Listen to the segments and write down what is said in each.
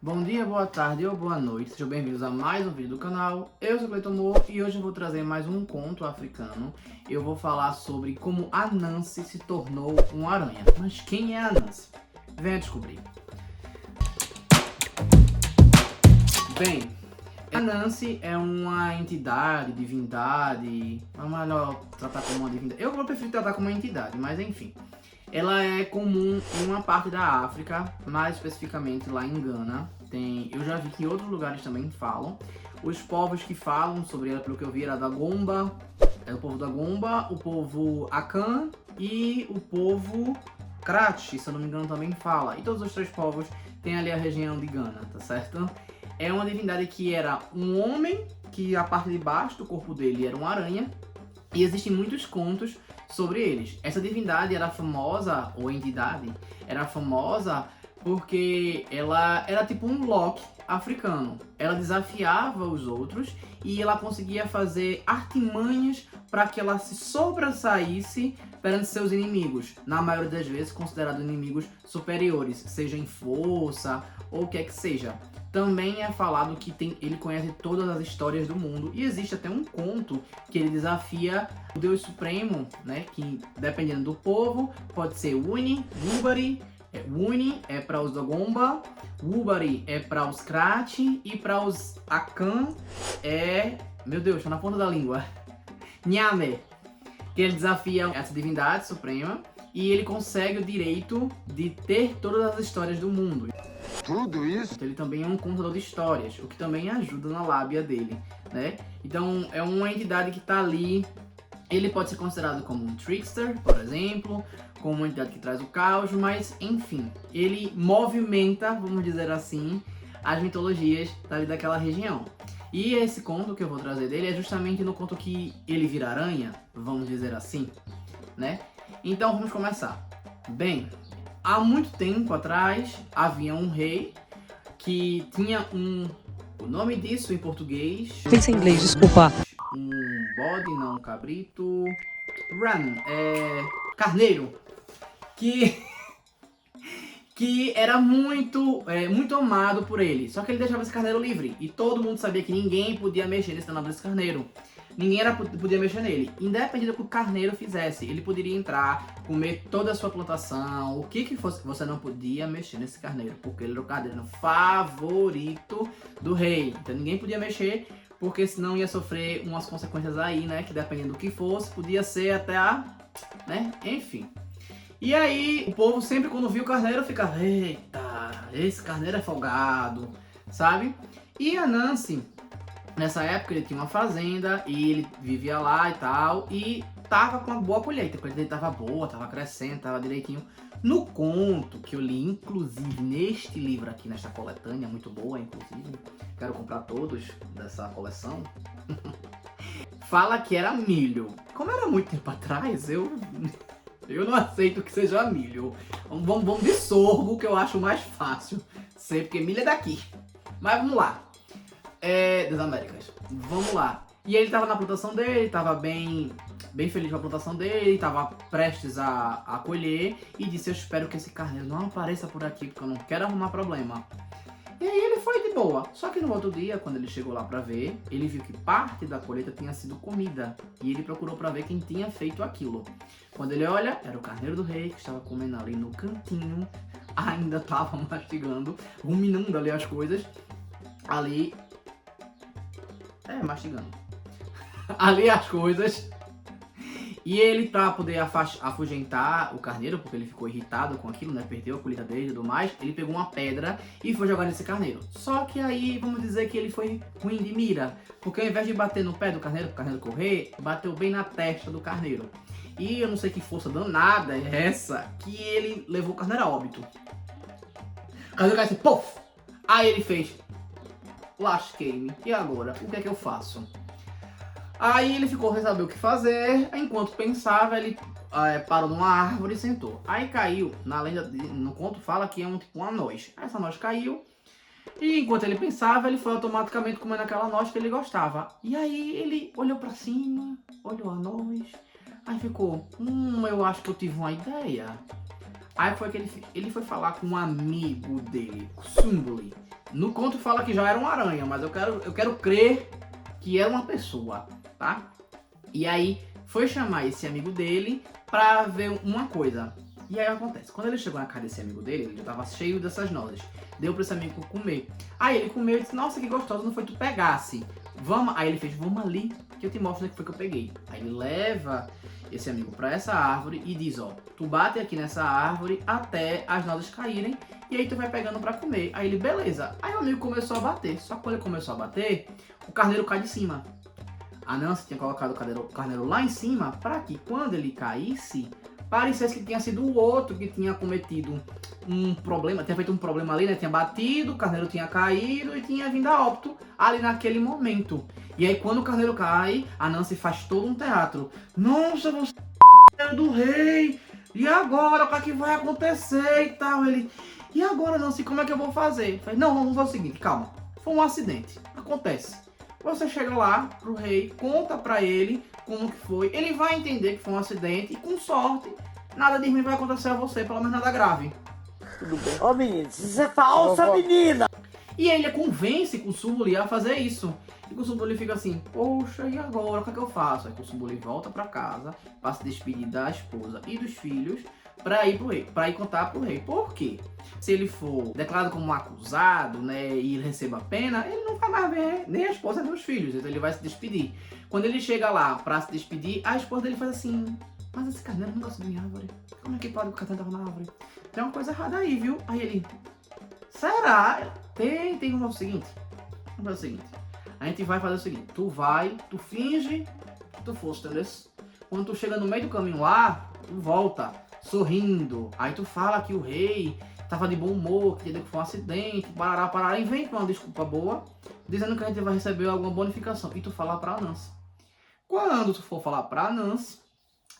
Bom dia, boa tarde ou boa noite, sejam bem-vindos a mais um vídeo do canal. Eu sou Cleiton Moore e hoje eu vou trazer mais um conto africano. Eu vou falar sobre como Anansi se tornou uma aranha. Mas quem é Anansi? Venha descobrir. Bem, Anansi é uma entidade, divindade, é melhor tratar como uma divindade. Eu prefiro tratar como uma entidade, mas enfim. Ela é comum em uma parte da África, mais especificamente lá em Gana. Eu já vi que em outros lugares também falam. Os povos que falam sobre ela, pelo que eu vi, era da Gomba, é o povo da Gomba, o povo Akan e o povo Kratchi, se eu não me engano, também fala. E todos os três povos têm ali a região de Gana, tá certo? É uma divindade que era um homem, que a parte de baixo do corpo dele era uma aranha. E existem muitos contos sobre eles. Essa divindade era famosa, ou entidade, era famosa porque ela era tipo um Loki africano. Ela desafiava os outros e ela conseguia fazer artimanhas para que ela se sobressaísse perante seus inimigos, na maioria das vezes considerados inimigos superiores, seja em força ou o que é que seja. Também é falado que ele conhece todas as histórias do mundo e existe até um conto que ele desafia o Deus Supremo, né? Que dependendo do povo pode ser Wuni, Wubari. Wuni é para os Dogomba, Wubari é para os Kratchi e para os Akan é, meu Deus, tá na ponta da língua, Nyame. Que ele desafia essa divindade suprema e ele consegue o direito de ter todas as histórias do mundo. Tudo isso? Ele também é um contador de histórias, o que também ajuda na lábia dele, né? Então é uma entidade que está ali. Ele pode ser considerado como um trickster, por exemplo, como uma entidade que traz o caos, mas enfim, ele movimenta, vamos dizer assim, as mitologias dali daquela região. E esse conto que eu vou trazer dele é justamente no conto que ele vira aranha, vamos dizer assim, né? Então vamos começar. Bem, há muito tempo atrás havia um rei que tinha o nome disso em português... Pensa em inglês, desculpa. Um bode, não, cabrito... carneiro. Que era muito amado por ele. Só que ele deixava esse carneiro livre. E todo mundo sabia que ninguém podia mexer nesse danado desse carneiro. Ninguém podia mexer nele. Independente do que o carneiro fizesse, ele poderia entrar, comer toda a sua plantação, o que fosse. Você não podia mexer nesse carneiro, porque ele era o carneiro favorito do rei. Então ninguém podia mexer, porque senão ia sofrer umas consequências aí, né? Que dependendo do que fosse, podia ser até né? Enfim. E aí, o povo sempre quando via o carneiro ficava, eita, esse carneiro é folgado, sabe? E Anansi, nessa época ele tinha uma fazenda e ele vivia lá e tal, e tava com uma boa colheita, a colheita dele tava boa, tava crescendo, tava direitinho. No conto que eu li, inclusive neste livro aqui, nesta coletânea, muito boa inclusive, quero comprar todos dessa coleção, fala que era milho. Como era muito tempo atrás, eu não aceito que seja milho. Vamos de sorgo, que eu acho mais fácil. Sei, porque milho é daqui. Mas vamos lá. Das Américas. Vamos lá. E ele tava na plantação dele, tava bem feliz com a plantação dele, tava prestes a colher. E disse, eu espero que esse carneiro não apareça por aqui, porque eu não quero arrumar problema. E aí ele foi de boa. Só que no outro dia, quando ele chegou lá pra ver, ele viu que parte da colheita tinha sido comida. E ele procurou pra ver quem tinha feito aquilo. Quando ele olha, era o carneiro do rei que estava comendo ali no cantinho. Ainda tava mastigando, ruminando ali as coisas. Ali... mastigando. Ali as coisas... E ele, pra poder afugentar o carneiro, porque ele ficou irritado com aquilo, né? Perdeu a colheita dele e tudo mais, ele pegou uma pedra e foi jogar nesse carneiro. Só que aí, vamos dizer que ele foi ruim de mira, porque ao invés de bater no pé do carneiro, pro carneiro correr, bateu bem na testa do carneiro. E eu não sei que força danada é essa, que ele levou o carneiro a óbito. O carneiro caiu assim, pof! Aí ele fez, lasquei-me, e agora? O que é que eu faço? Aí ele ficou sem saber o que fazer, enquanto pensava, ele parou numa árvore e sentou. Aí caiu, no conto fala que é tipo uma noz. Essa noz caiu, e enquanto ele pensava, ele foi automaticamente comendo aquela noz que ele gostava. E aí ele olhou pra cima, olhou a noz, aí ficou, eu acho que eu tive uma ideia. Aí foi que ele foi falar com um amigo dele, Sumbuli, No conto fala que já era uma aranha, mas eu quero crer que era uma pessoa, tá? E aí foi chamar esse amigo dele pra ver uma coisa. E aí acontece, quando ele chegou na casa desse amigo dele, ele já tava cheio dessas nozes. Deu pra esse amigo comer. Aí ele comeu e disse, nossa, que gostoso, não foi tu pegasse. Vamos. Aí ele fez, vamos ali, que eu te mostro o que foi que eu peguei. Aí ele leva esse amigo pra essa árvore e diz, ó, tu bate aqui nessa árvore até as nozes caírem e aí tu vai pegando pra comer. Aí ele, beleza. Aí o amigo começou a bater, só que quando ele começou a bater, o carneiro cai de cima. A Nancy tinha colocado o carneiro lá em cima para que quando ele caísse, parecesse que tinha sido o outro que tinha cometido um problema, tinha feito um problema ali, né? Tinha batido, o carneiro tinha caído e tinha vindo a óbito ali naquele momento. E aí quando o carneiro cai, a Nancy faz todo um teatro. Nossa, você é do rei! E agora, o que vai acontecer e tal? Ele, e agora, Nancy, como é que eu vou fazer? Eu falei, não, vamos fazer o seguinte, calma. Foi um acidente, acontece. Você chega lá pro rei, conta pra ele como que foi. Ele vai entender que foi um acidente e com sorte, nada de ruim vai acontecer a você, pelo menos nada grave. Tudo bem. Ô menino, isso é falsa, menina! E ele convence Kusumbuli a fazer isso. E Kusumbuli fica assim, poxa, e agora? O que é que eu faço? Aí Kusumbuli volta pra casa, para se despedir da esposa e dos filhos, pra ir pro rei, pra ir contar pro rei. Por quê? Se ele for declarado como um acusado, né, e ele receba pena, ele não vai mais ver nem a esposa nem os filhos, então ele vai se despedir. Quando ele chega lá pra se despedir, a esposa dele faz assim, mas esse carneiro não gosta de árvore. Como é que pode o carneiro tava na árvore? Tem uma coisa errada aí, viu? Aí ele, será? Tem o seguinte, vamos fazer o seguinte, a gente vai fazer o seguinte, tu finge que tu fosse, entendeu? Quando tu chega no meio do caminho lá, tu volta, sorrindo, aí tu fala que o rei tava de bom humor, que foi um acidente, parará, e vem com uma desculpa boa, dizendo que a gente vai receber alguma bonificação, e tu fala pra Nancy. Quando tu for falar pra Nancy,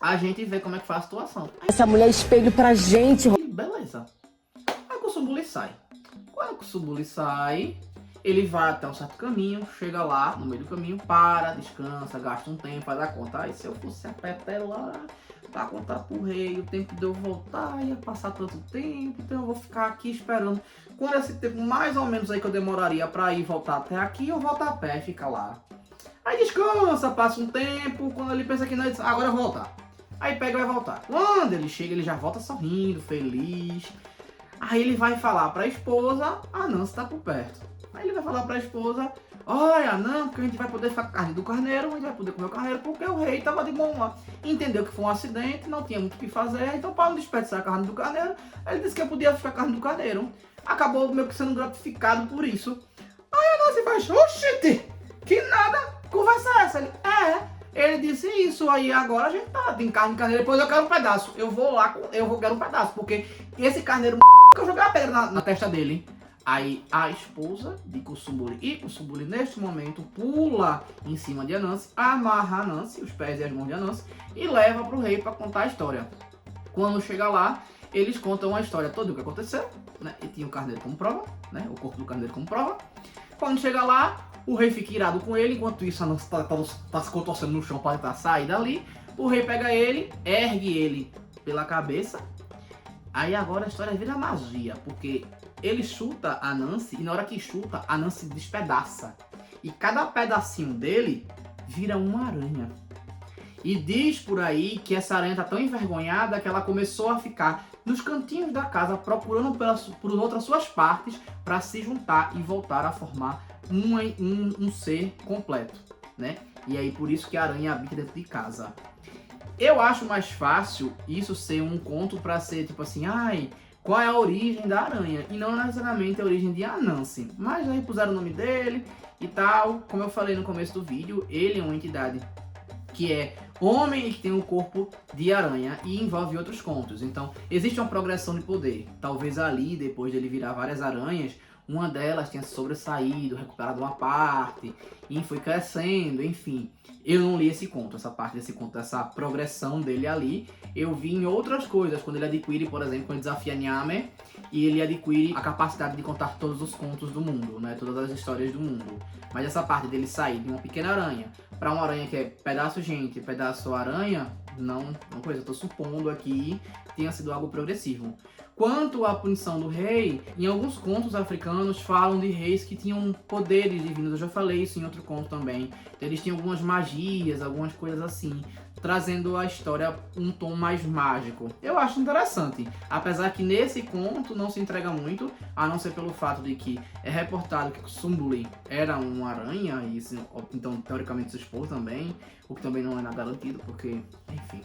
a gente vê como é que faz a situação. Essa mulher é espelho pra gente. E beleza. Aí o Kusumbuli sai. Quando o Kusumbuli sai, ele vai até um certo caminho, chega lá, no meio do caminho, para, descansa, gasta um tempo, faz a conta. Aí se eu fosse apertar lá pra contar pro rei, o tempo de eu voltar ia passar tanto tempo, então eu vou ficar aqui esperando. Quando esse tempo mais ou menos aí que eu demoraria pra ir e voltar até aqui, eu volto a pé, fica lá. Aí descansa, passa um tempo, quando ele pensa que não, ele diz, agora eu vou voltar. Aí pega e vai voltar. Quando ele chega, ele já volta sorrindo, feliz. Aí ele vai falar pra esposa, a Nancy tá por perto. Aí ele vai falar pra esposa, olha, não, porque a gente vai poder ficar com a carne do carneiro, a gente vai poder comer o carneiro, porque o rei tava de bom humor. Entendeu que foi um acidente, não tinha muito o que fazer, então para não desperdiçar a carne do carneiro, ele disse que eu podia ficar com a carne do carneiro. Acabou meio que sendo gratificado por isso. Aí a Nancy faz, oxente, que nada, conversa é essa? Ele disse isso, aí agora a gente tá, tem carne de carneiro, depois eu quero um pedaço. Eu vou lá, quero um pedaço, porque esse carneiro que eu joguei a pedra na testa dele. Aí a esposa de Kusumbuli e Kusumbuli neste momento pula em cima de Anansi, amarra Anansi, os pés e as mãos de Anansi, e leva pro rei para contar a história. Quando chega lá, eles contam a história toda o que aconteceu, né? E tinha o carneiro como prova, né? O corpo do carneiro como prova. Quando chega lá, o rei fica irado com ele, enquanto isso a Anansi tá se contorcendo no chão para tentar sair dali. O rei pega ele, ergue ele pela cabeça. Aí agora a história vira magia, porque ele chuta a Nancy e na hora que chuta, a Nancy despedaça. E cada pedacinho dele vira uma aranha. E diz por aí que essa aranha tá tão envergonhada que ela começou a ficar nos cantinhos da casa procurando por outras suas partes para se juntar e voltar a formar um ser completo, né? E aí por isso que a aranha habita dentro de casa. Eu acho mais fácil isso ser um conto para ser tipo assim, ai, qual é a origem da aranha? E não necessariamente a origem de Anansi. Mas aí puseram o nome dele e tal. Como eu falei no começo do vídeo, ele é uma entidade que é homem e que tem um corpo de aranha e envolve outros contos. Então, existe uma progressão de poder. Talvez ali, depois dele virar várias aranhas, uma delas tinha sobressaído, recuperado uma parte, e foi crescendo, enfim. Eu não li esse conto, essa parte desse conto, essa progressão dele ali. Eu vi em outras coisas, quando ele adquire, por exemplo, quando ele desafia Nyame, e ele adquire a capacidade de contar todos os contos do mundo, né? Todas as histórias do mundo. Mas essa parte dele sair de uma pequena aranha para uma aranha que é pedaço gente, pedaço aranha, não coisa, eu tô supondo aqui que tenha sido algo progressivo. Quanto à punição do rei, em alguns contos africanos falam de reis que tinham poderes divinos. Eu já falei isso em outro conto também. Então, eles tinham algumas magias, algumas coisas assim, trazendo a história um tom mais mágico. Eu acho interessante, apesar que nesse conto não se entrega muito, a não ser pelo fato de que é reportado que Sumbuli era uma aranha, e então teoricamente se expôs também, o que também não é nada garantido, porque, enfim,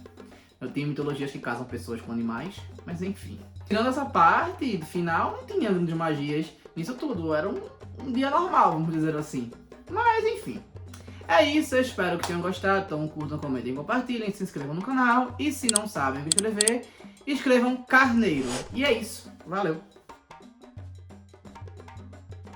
eu tenho mitologias que casam pessoas com animais, mas enfim. Tirando essa parte final, não tinha grandes magias nisso tudo, era um dia normal, vamos dizer assim. Mas enfim. É isso, eu espero que tenham gostado, então curtam, comentem, compartilhem, se inscrevam no canal e se não sabem o que escrever, escrevam Carneiro. E é isso, valeu!